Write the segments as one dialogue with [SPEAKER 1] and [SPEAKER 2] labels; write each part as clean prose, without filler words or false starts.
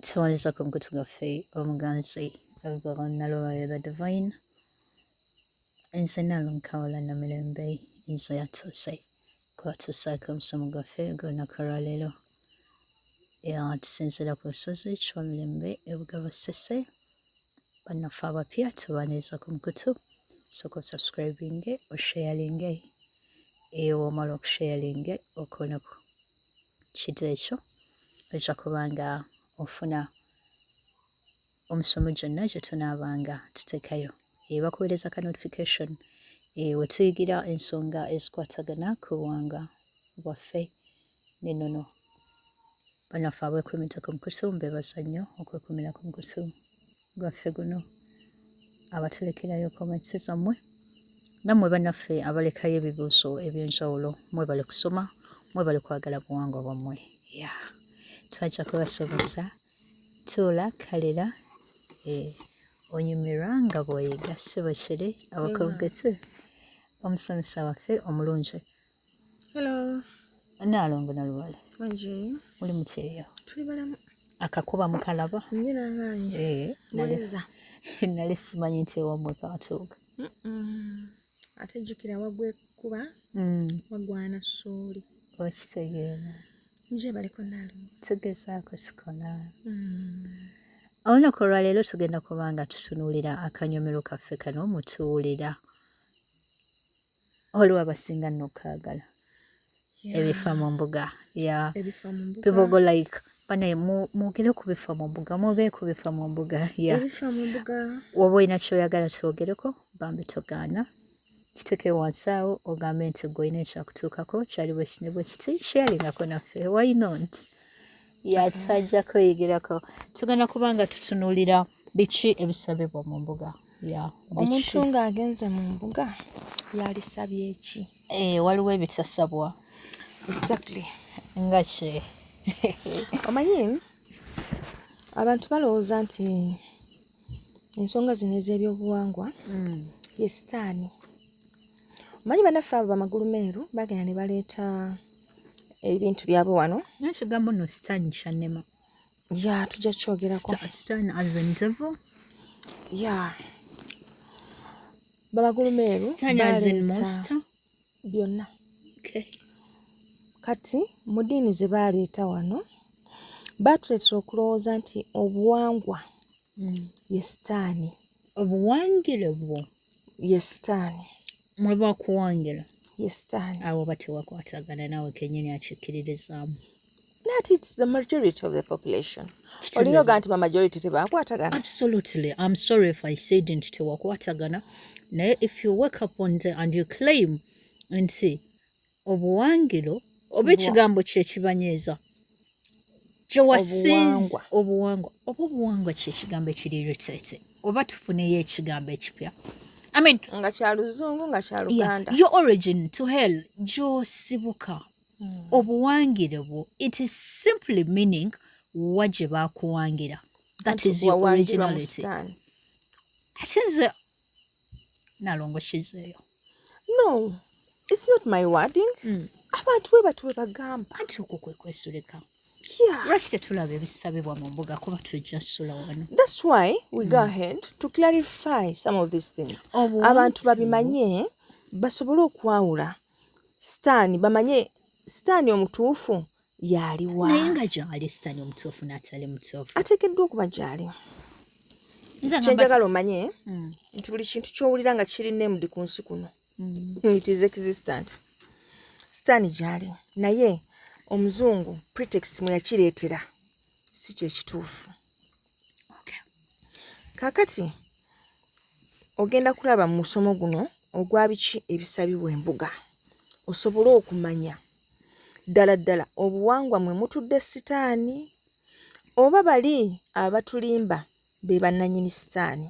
[SPEAKER 1] Tuwaliza ku mukutu gwaffe omuganzi Naloya the Divine. Nze Nalonkawula Namirembe nze yatuuse kwatuusaako omusomo gwaffe gw'olunaku olwaleero. Tusinziira ku lusozi Mirembe ebugaba Ssese. Bannaffe abapya tubaaniriza ku mukutu, sooka osubscribinge osharinge. Womala okusharinge okoneku kitu ekyo ojja kubanga ofuna omusomo gyonna gye tunaabanga tuteekayo. Bakuweereza ka notification we tuyigira ensonga ezikwatagana ku buwangwa bwaffe n'ennono. Bannaffe abeekumita ku mukutu mbeebaza nnyo okwekumira ku mukutu gwaffe guno, abatulekerayo comments zammwe, nammwe bannaffe abalekayo ebibuuzo eby'enjawulo, mwebale kusoma, mwebale kwagala buwangwa bwammwe. Twajja kubasomesa tuula kalera onyumirwa nga bw'oyiga ssebakere abakogetu omusomesa waffe omulungi.
[SPEAKER 2] Hello.
[SPEAKER 1] Naalongo Naluwala.
[SPEAKER 2] Manje.
[SPEAKER 1] Muli mutyeyo?
[SPEAKER 2] Tuli balamu.
[SPEAKER 1] Akakuba mukalaba?
[SPEAKER 2] Nnyina nganye. Mweza.
[SPEAKER 1] Nali simanyi nti ewammwe kaatuuka.
[SPEAKER 2] Ate jjukira wagwe kuba wagwana ssuuli.
[SPEAKER 1] Okitegeera.
[SPEAKER 2] Nje baliko Naalongo.
[SPEAKER 1] Tugezaako tukona. Olunaku olwaleero tugenda kuba nga tutunuulira akanyomero kaffe kano mutuwulira. Waliwo abasinga nno okkaagala. Ebifa mu mbuga.
[SPEAKER 2] Ebifa mu mbuga.
[SPEAKER 1] People go like, banaye mwogere ku bifa mu mbuga, mwogere ku bifa mu mbuga.
[SPEAKER 2] Ebifa mu mbuga.
[SPEAKER 1] Woba olina ky'oyagala twogereko, bambi togaana. Kiteeke wansi awo ogambe nti ggwe olina ekyakutuukako, kyali bwe kiti ne bwe kiti, sharingako naffe. Why not? Tutajjako yigirako. Tugenda kuba nga tutunuulira biki ebisabibwa mu mbuga.
[SPEAKER 2] Omuntu ng'agenze mu mbuga yalisabye ki?
[SPEAKER 1] Waliwo ebitasabwa.
[SPEAKER 2] Exactly.
[SPEAKER 1] Nga ki?
[SPEAKER 2] Omanyi abantu balowooza nti ensonga zino ez'ebyobuwangwa ye sitaani. Omanyi bannaffe abo bamagulu meeru bagenda ne baleeta ebintu byabwe wano.
[SPEAKER 1] N'ekigambo nno sitaani kyannema.
[SPEAKER 2] Tujja kyogerako.
[SPEAKER 1] Sitaani as in devil?
[SPEAKER 2] Bamagulu meeru
[SPEAKER 1] Sitaani as in monster?
[SPEAKER 2] Byonna.
[SPEAKER 1] Okay.
[SPEAKER 2] Kati mu ddiini ze baaleeta wano baatuleetera okulowooza nti obuwangwa ye sitaani.
[SPEAKER 1] Obuwangire bwo?
[SPEAKER 2] Ye sitaani.
[SPEAKER 1] Mwe bakuwangira?
[SPEAKER 2] Ye sitaani.
[SPEAKER 1] Abo batewakwatagana naawe kennyini akikkiririzaamu.
[SPEAKER 2] That it's the majority of the population. Oliyoga nti ba majority tebakwatagana? Absolutely.
[SPEAKER 1] I'm sorry if I said nti tewakwatagana. Naye if you wake up one day and you claim nti obuwangiro oba ekigambo kye kibanyeeza gye wasinze obuwangwa oba obuwangwa kye kigambo ekiri irritating oba tufuneyo ekigambo ekipya. I mean,
[SPEAKER 2] nga kya luzungu nga kya luganda.
[SPEAKER 1] Your origin to hell gy'osibuka obuwangire bwo, it is simply meaning wa gye baakuwangira. That is your originality. Ate nze Naalongo kizeeyo.
[SPEAKER 2] No, it's not my wording. Abantu bwe batu bwe bagamba.
[SPEAKER 1] Anti okwo kwe kwesulika. Lwaki tetulaba ebisabibwa mu mbuga kuba tujja ssula wano?
[SPEAKER 2] That's why we go ahead to clarify some of these things. Abantu babimanye basobole okwawula sitaani, bamanye sitaani omutuufu yaliwa.
[SPEAKER 1] Naye nga gy'ali sitaani omutuufu n'atali mutuufu.
[SPEAKER 2] Ateekeddwa okuba gy'ali. Kyenjagala omanye nti buli kintu ky'owulira nga kiri named ku nsi kuno. It is existent. Sitaani gy'ali. Naye omuzungu pretext mwe yakireetera si kye kituufu. Kaakati ogenda kulaba mu musomo guno ogwa biki ebisabibwa embuga osobole okumanya ddala ddala obuwangwa mwe mutudde sitaani oba bali abatulimba be bannannyini sitaani.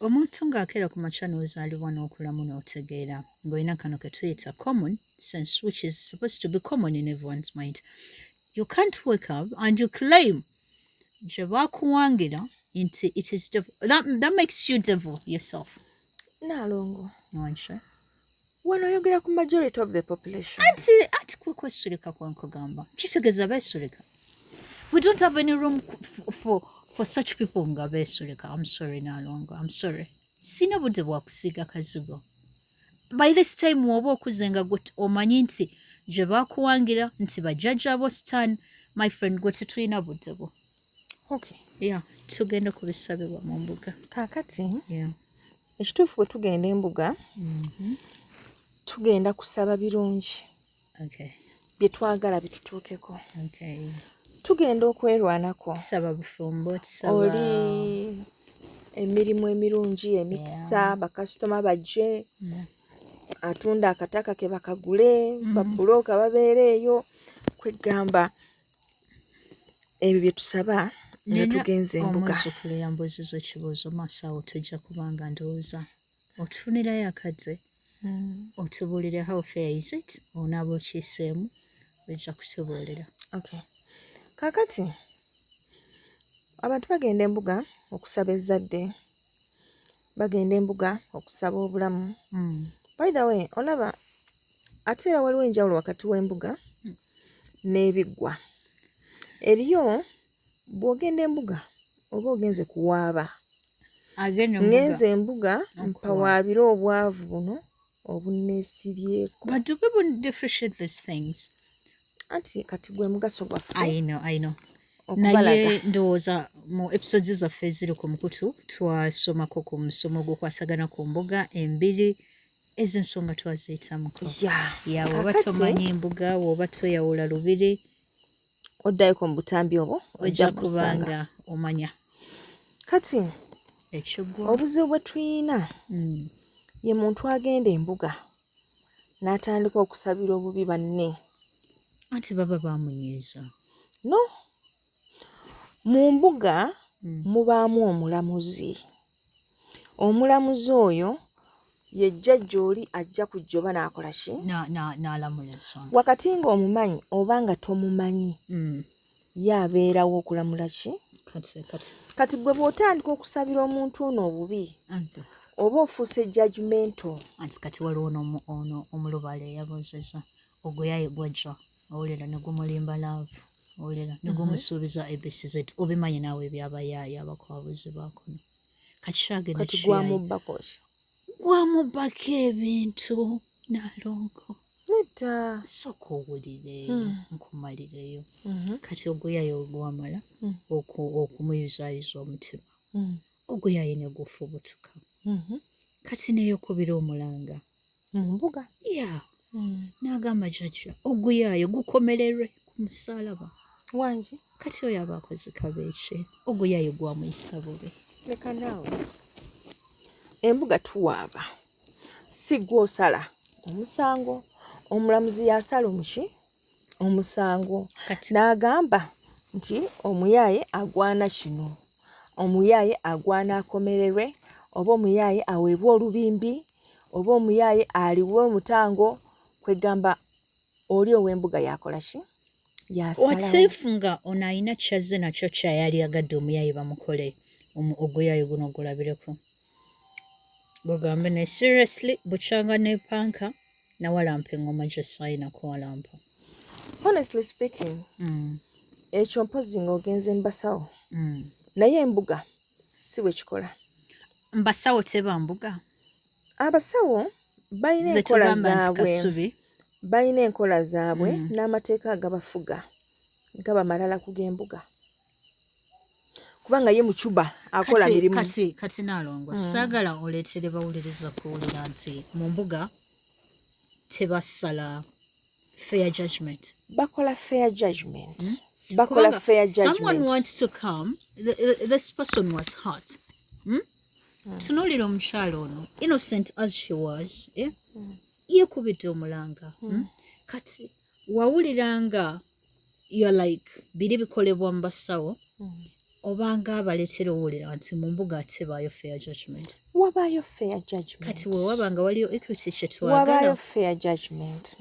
[SPEAKER 1] Omuntu ng'akeera ku makya n'ozaalibwa n'okulamu n'otegeera ng'olina kano ke tuyita common sense, which is supposed to be common in everyone's mind. You can't wake up and you claim gye baakuwangira nti it is devil. That makes you devil yourself.
[SPEAKER 2] Naalongo.
[SPEAKER 1] Wansha.
[SPEAKER 2] Wano oyogera ku majority of the population.
[SPEAKER 1] Ati kwe kwesulika kwenkugamba. Kitegeeza beesulika. We don't have any room for such people nga beesulika. I'm sorry Nalongo, I'm sorry. Sina budde bwa kusiiga kazigo. By this time woba okuze nga gwe omanyi nti gye baakuwangira nti bajjajja abo stan, my friend gwe tetulina budde bwo.
[SPEAKER 2] Okay.
[SPEAKER 1] Yeah, tugenda kubisabibwa mu mbuga.
[SPEAKER 2] Kaakati
[SPEAKER 1] Yeah.
[SPEAKER 2] ekituufu bwe tugenda embuga tugenda kusaba birungi.
[SPEAKER 1] Okay.
[SPEAKER 2] Bye twagala bitutuukeko.
[SPEAKER 1] Okay.
[SPEAKER 2] Tugenda okwerwanako.
[SPEAKER 1] Tusaba bufumbo, tusaba
[SPEAKER 2] oli emirimu emirungi, emikisa, bakasitoma bajje, atunda akataka ke bakagule, babulooka babeere eyo, kwegamba ebyo bye tusaba nga tugenze embuga.
[SPEAKER 1] Omuzukulu yambuuziza ekibuuzo maaso awo tujja kubanga ndowooza otufunirayo akadde otubuulire how fair is it, onaaba okiiseemu ojja kutubuulira.
[SPEAKER 2] Okay. Kaakati abantu bagenda embuga okusaba ezzadde, bagenda embuga okusaba obulamu. By the way, olaba ate era waliwo enjawulo wakati w'embuga n'ebiggwa. Eriyo bw'ogenda embuga oba ogenze kuwaaba. Ngenze embuga mpawaabire obwavu buno obunneesibyeko.
[SPEAKER 1] But do people differentiate these things?
[SPEAKER 2] Anti kati gwe mugaso gwaffe.
[SPEAKER 1] I know.
[SPEAKER 2] Okubalaga.
[SPEAKER 1] Naye ndowooza mu episodes zaffe eziri ku mukutu twasomako ku musomo gw'okwasagana ku mbuga embiri ez'ensonga twaziyitamuko. Ya woba tomanyi embuga, woba toyawula lubiri,
[SPEAKER 2] oddayoko mu butambi obwo
[SPEAKER 1] ojja kubanga omanya.
[SPEAKER 2] Kati
[SPEAKER 1] Ekiggwa
[SPEAKER 2] obuzibu bwe tulina ye muntu agenda embuga n'atandika okusabira obubi banne.
[SPEAKER 1] Anti baba baamunyiiza.
[SPEAKER 2] No, mu mbuga mubaamu omulamuzi. Omulamuzi oyo ye jjajja oli ajja kujja oba n'akola ki?
[SPEAKER 1] N'alamula ensonga.
[SPEAKER 2] Wakati ng'omumanyi oba nga tomumanyi ye abeerawo okulamula ki? Kati gwe bw'otandika okusabira omuntu ono obubi oba ofuuse judgmental.
[SPEAKER 1] Anti kati waliwo ono omulubaale eyabuuzizza oguyaye gwajja owulira ne gumulimba laavu, owulira ne gumusuubiza ABCZ, obimanyi naawe ebyabayaaye abakwabuzi baakono.
[SPEAKER 2] Kati gwamubbako ki?
[SPEAKER 1] Gwamubbako ebintu Nalongo.
[SPEAKER 2] Nedda.
[SPEAKER 1] Sooka owulire nkumalireyo. Kati oguyaye ogwamala okumuyuzaayiza omutima, oguyaye ne gufubutuka. Kati neeyokubira omulanga
[SPEAKER 2] mu mbuga.
[SPEAKER 1] N'agamba jjajja oguyaye gukomererwe ku musaalaba
[SPEAKER 2] wangi.
[SPEAKER 1] Kati oyo aba akoze kabeeki, oguyaye gwamuyisa bubi.
[SPEAKER 2] Leka naawe embuga tuwaaba, si gw'osala omusango. Omulamuzi yasala omuki omusango n'agamba nti omuyaaye agwana kino, omuyaaye agwana akomererwe, oba omuyaaye aweebwe olubimbi, oba omuyaaye aliwe omutango. Kwegamba oli ow'embuga yakola ki?
[SPEAKER 1] Wateefu nga ono alina kyazze nakyo kyayali agadde omuyaaye bamukole oguyaaye guno ogulabireko. Bugambe ne seriously bukyanga ne panka na walampa engoma gye sayinako walampa.
[SPEAKER 2] Honestly speaking, ekyo mpozi ng'ogenze mbasawo, naye embuga si bwe kikola.
[SPEAKER 1] Mbasawo teba mbuga.
[SPEAKER 2] Abasawo balina enkola zaabwe n'amateeka agabafuga gaba malala ku g'embuga. Kubanga ye mu Cuba akola mirimu.
[SPEAKER 1] Kati Nalongo, saagala oleetere bawuliriza kuwulira nti mu mbuga tebasala fair judgment.
[SPEAKER 2] Bakola fair judgment. Bakola fair judgment.
[SPEAKER 1] Someone wants to come, this person was hurt. Tunuulira omukyala ono, innocent as she was, yeekubidde omulanga. Kati wawuliranga you're like biri bikolebwa mu basawo obanga abaleetera owulira nti mu mbuga tebaayo fair judgment.
[SPEAKER 2] Wabaayo fair judgment.
[SPEAKER 1] Kati wewabanga waliyo equity kye twagala.
[SPEAKER 2] Wabaayo fair judgment.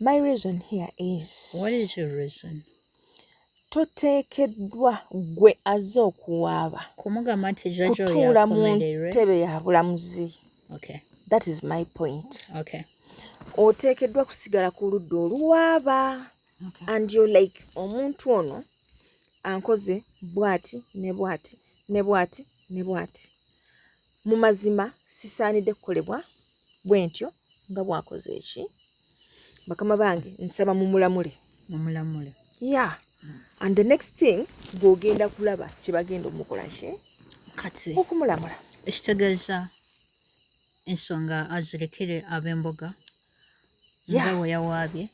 [SPEAKER 2] My reason here is.
[SPEAKER 1] What is your reason?
[SPEAKER 2] Totekedwa gwe azze okuwaaba
[SPEAKER 1] kumugamba nti jjajja
[SPEAKER 2] kutuula mu ntebe ya bulamuzi.
[SPEAKER 1] Okay.
[SPEAKER 2] That is my point.
[SPEAKER 1] Okay.
[SPEAKER 2] Oteekeddwa kusigala ku ludda oluwaaba. And you're like omuntu ono ankoze bwati ne bwati ne bwati ne bwati. Mu mazima sisaanidde kukolebwa bwe ntyo nga bwakoze eki. Bakama bange nsaba mumulamule. Yeah. And the next thing gw'ogenda kulaba kye bagenda omukola ki?
[SPEAKER 1] Kati
[SPEAKER 2] Okumulamula.
[SPEAKER 1] ekitegeeza ensonga azirekere ab'embuga nga bwe yawaabye.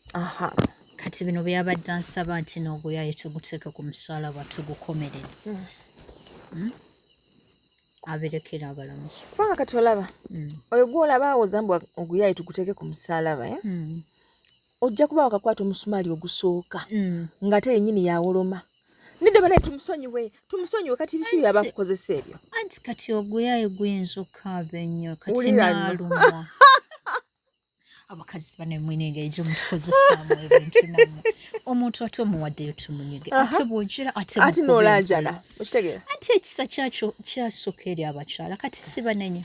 [SPEAKER 1] Kati bino byabadde ansaba nti n'oguyaye tuguteeke ku musaalaba tugukomerere. Abirekera abalamuzi.
[SPEAKER 2] Kubanga kati olaba oyo gw'olaba awoza mbu oguyaye tuguteeke ku musaalaba ojja kuba wakakwata omusumaali ogusooka ng'ate yennyini yawoloma. Nidde banaye tumusonyiwe kati biki byaba kukozesa ebyo.
[SPEAKER 1] Anti kati oguyaye guyinza okaaba ennyo kati n'alumwa. Abakazi bane mwinenge ejo mutukozesaamu ebintu nammwe. Omuntu ate omuwaddeyo tumunyige ate bw'ogira ate
[SPEAKER 2] n'olanjala okitegeera.
[SPEAKER 1] Anti ekisa kyakyo kyasooka eri abakyala kati si banenye.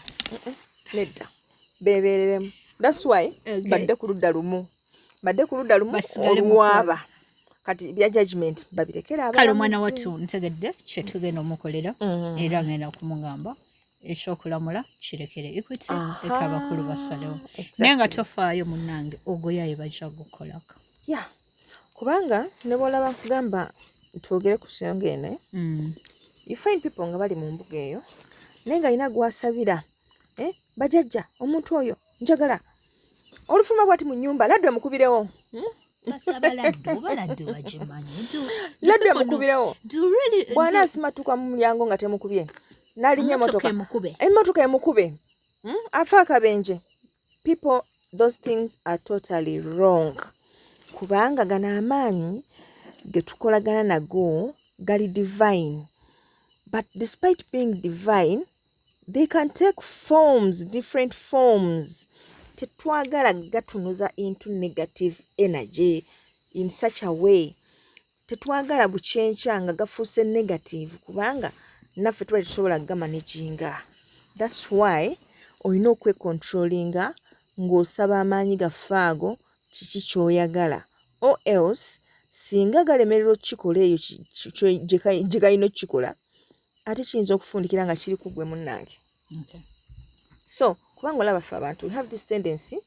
[SPEAKER 2] Nedda beebeereremu. That's why badde ku ludda lumu olwaba kati bya judgment babirekera abalamuzi.
[SPEAKER 1] Kale omwana wattu ntegedde kye tugenda omukolera era ngenda kumugamba ekyokulamula kirekere Equity eka abakulu basalewo. Naye nga tofaayo munnange oguyaye bajja gukolako.
[SPEAKER 2] Kubanga ne bw'olaba nkugamba twogere ku nsonga eno you find people nga bali mu mbuga eyo naye nga alina gwasabira bajajja omuntu oyo njagala olufuma bwati mu nnyumba laddu emukubirewo. Laddu emukubirewo bw'ana asimatuka mu mulyango nga temukubye n'alinnya emmotoka emukube afa akabenje. People, those things are totally wrong. Kubanga gano amaanyi ge tukolagana nago gali divine, but despite being divine they can take forms, different forms. Tetwagala gatunuza into negative energy in such a way. Tetwagala bukyenkya nga gafuuse negative kubanga naffe tuba tetusobola gamanaginga. That's why olina okwecontrollinga ng'osaba amaanyi gaffe ago kiki ky'oyagala, or else singa galemerera okukikola eyo gye galina okukikola ate kiyinza okufundikira nga kiri ku ggwe munnange. So kubanga olaba ffe abantu we have this tendency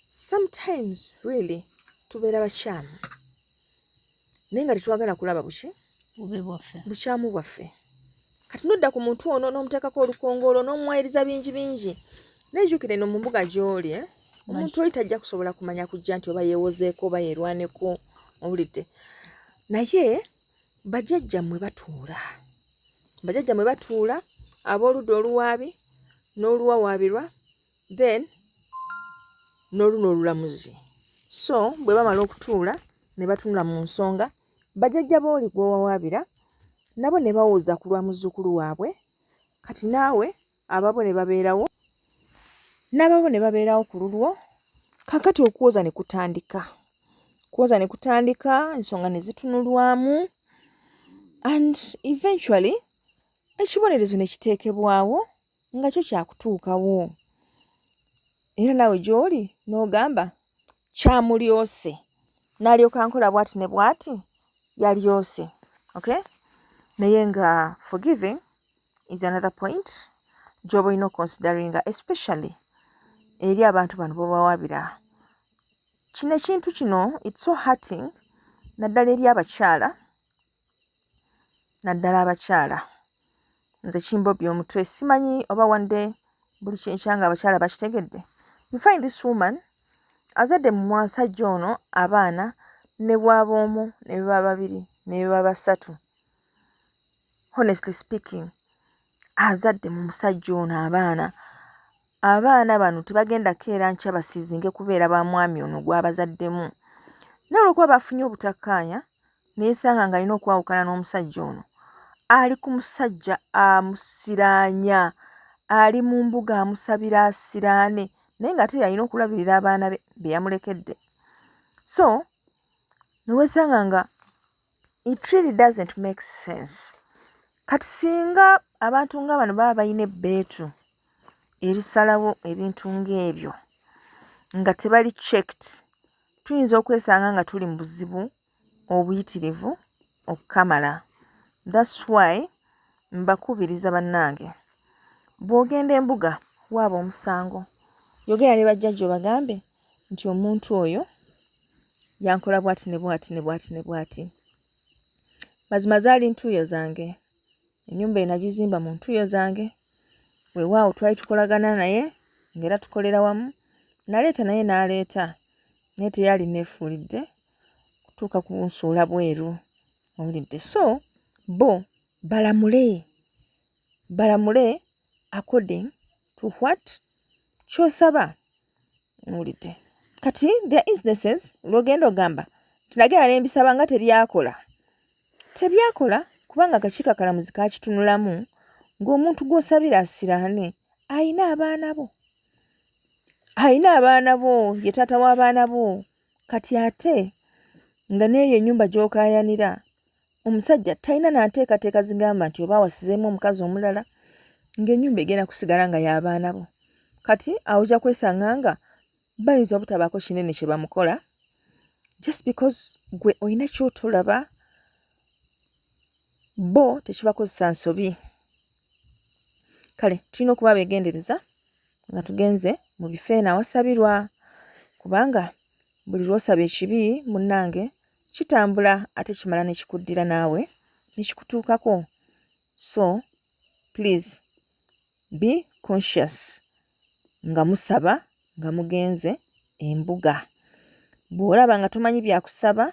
[SPEAKER 2] sometimes really tubeera bakyamu naye nga tetwagala kulaba bukyamu bwaffe. Kati nodda ku muntu ono n'omuteekako olukongolo n'omuwayiriza bingi nejjukire no mu mbuga gy'oli omuntu oli tajja kusobola kumanya kujja nti oba yeewozeeko oba yeerwaneko owulidde. Naye bajajjammwe batuula ab'oludda oluwaabi n'oluwawaabirwa then n'oluno olulamuzi. So bwe bamala okutuula ne batunula mu nsonga bajajja booli gw'owawaabira nabo ne bawooza ku lwa muzzukulu waabwe. Kati naawe ababo ne babeerawo n'ababo ne babeerawo ku lulwo. Kakati okuwoza ne kutandika ensonga ne zitunulwamu and eventually ekibonerezo ne kiteekebwawo nga kyo kyakutuukawo. Era naawe gy'oli n'ogamba kyamulyose n'alyoka nkola bwati ne bwati yalyose. Okay? Naye nga forgiving is another point gy'oba olina oconsideringa especially eri abantu bano b'obawaabira. Kino ekintu kino it's so hurting naddala eri abakyala. Nze kimbobya omutwe simanyi oba one day buli kyenkya nga abakyala bakitegedde. You find this woman azadde mu musajja ono abaana ne bw'aba omu ne baba babiri ne baba basatu. Honestly speaking azadde mu musajja ono abaana bano tebagenda keera nkya basiizinge kubeera ba mwami ono gw'abazaddemu. Naye olw'okuba bafunye obutakkaanya neesanga nga alina okwawukana n'omusajja ono ali ku musajja amusiraanya, ali mu mbuga amusabira asiraane naye nga ate yalina okulabirira abaana be be yamulekedde. So neweesanga nga it really doesn't make sense. Kati singa abantu nga bano baba balina ebbeetu erisalawo ebintu ng'ebyo nga tebali checked, tuyinza okwesanga nga tuli mu buzibu obuyitirivu okukamala. That's why mbakubiriza bannange, bw'ogenda embuga waaba omusango, yogera ne bajjajja bagambe nti omuntu oyo yankola bw'ati ne bw'ati ne bw'ati ne bw'ati. Mazima zaali ntuuyo zange, ennyumba enagizimba mu ntuuyo zange, weewaawo twali tukolagana naye ng'era tukolera wamu, naleeta naye n'aleeta, naye teyali neefuulidde kutuuka kunsuula bweru, owulidde. So bo balamule according to what ky'osaba, owulidde. Kati there instances lw'ogenda ogamba tinagera ne mbisaba nga tebyakola kubanga akakiiko akalamuzi kaakitunulamu ng'omuntu gw'osabira asiraane ayina abaana bo, ye taata w'abaana bo. Kati ate nga n'eyo ennyumba gy'okaayanira omusajja talina nanteekateeka zigamba nti oba wasizeemu omukazi omulala, ng'ennyumba egenda kusigala nga y'abaana bo. Kati awo ojja kwesanga nga bayinza obutabaako kinene kye bamukola just because gwe olina ky'otolaba, bo tekibakozesa nsobi. Kale tulina okuba beegendereza nga tugenze mu bifo eno awasabirwa, kubanga buli lw'osaba ekibi munnange kitambula ate kimala ne kikuddira naawe ne kikutuukako. So please be conscious nga musaba nga mugenze embuga. Bw'olaba nga tomanyi byakusaba,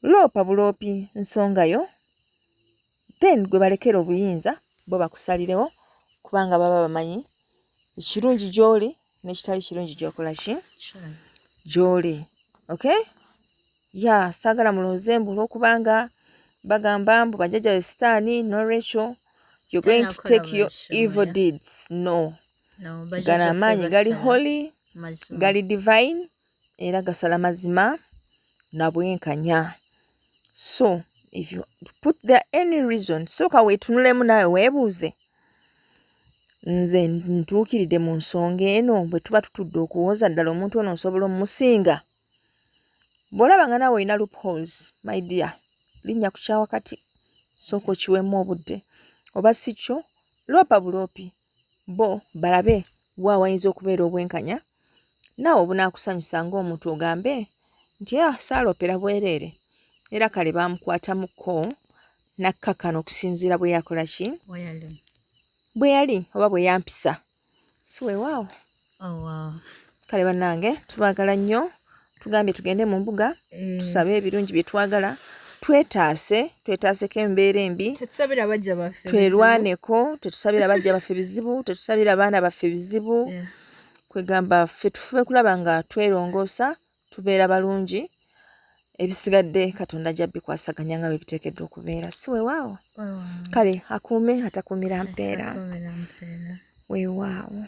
[SPEAKER 2] loopa buloopi nsongayo, then gwe balekera obuyinza bo bakusalirewo, kubanga baba bamanyi ekirungi gy'oli n'ekitali kirungi gy'okola ki gy'oli. Okay? Saagala mulowooze mbu olw'okubanga bagamba mbu bajjajjaffe sitaani n'olwekyo you're going to take your evil deeds. No. Gano amaanyi gali holy, gali divine, era gasala mazima na bwenkanya. So if you put there any reason, sooka weetunulemu naawe weebuuze, nze ntuukiridde mu nsonga eno bwe tuba tutudde okuwoza ddala omuntu ono osobola omumusinga? Bw'olaba nga naawe olina loopholes, my dear, linnya ku kyawakati, sooka okiweemu obudde. Oba si kyo, loopa buloopi, bo balabe wa wayinza okubeera obwenkanya, naawe obunaakusanyusa ng'omuntu ogambe nti saaloopera bwereere, era kale baamukwatamuko n'akkakkana okusinziira bwe yakola ki? Bwe yali oba bwe yampisa. Si weewaawo. Kale bannange tubaagala nnyo, tugambye tugende mu mbuga tusabe ebirungi bye twagala, twetaaseko embeera embi, twerwaneko, tetusabira bajja baffe bizibu, tetusabira baana baffe bizibu, kwegamba ffe tufube kulaba nga twerongoosa, tubeera balungi, ebisigadde Katonda ajja bikwasaganya nga bwe biteekeddwa okubeera. Si weewaawo. Kale akuume atakuumira mpeera. Weewaawo.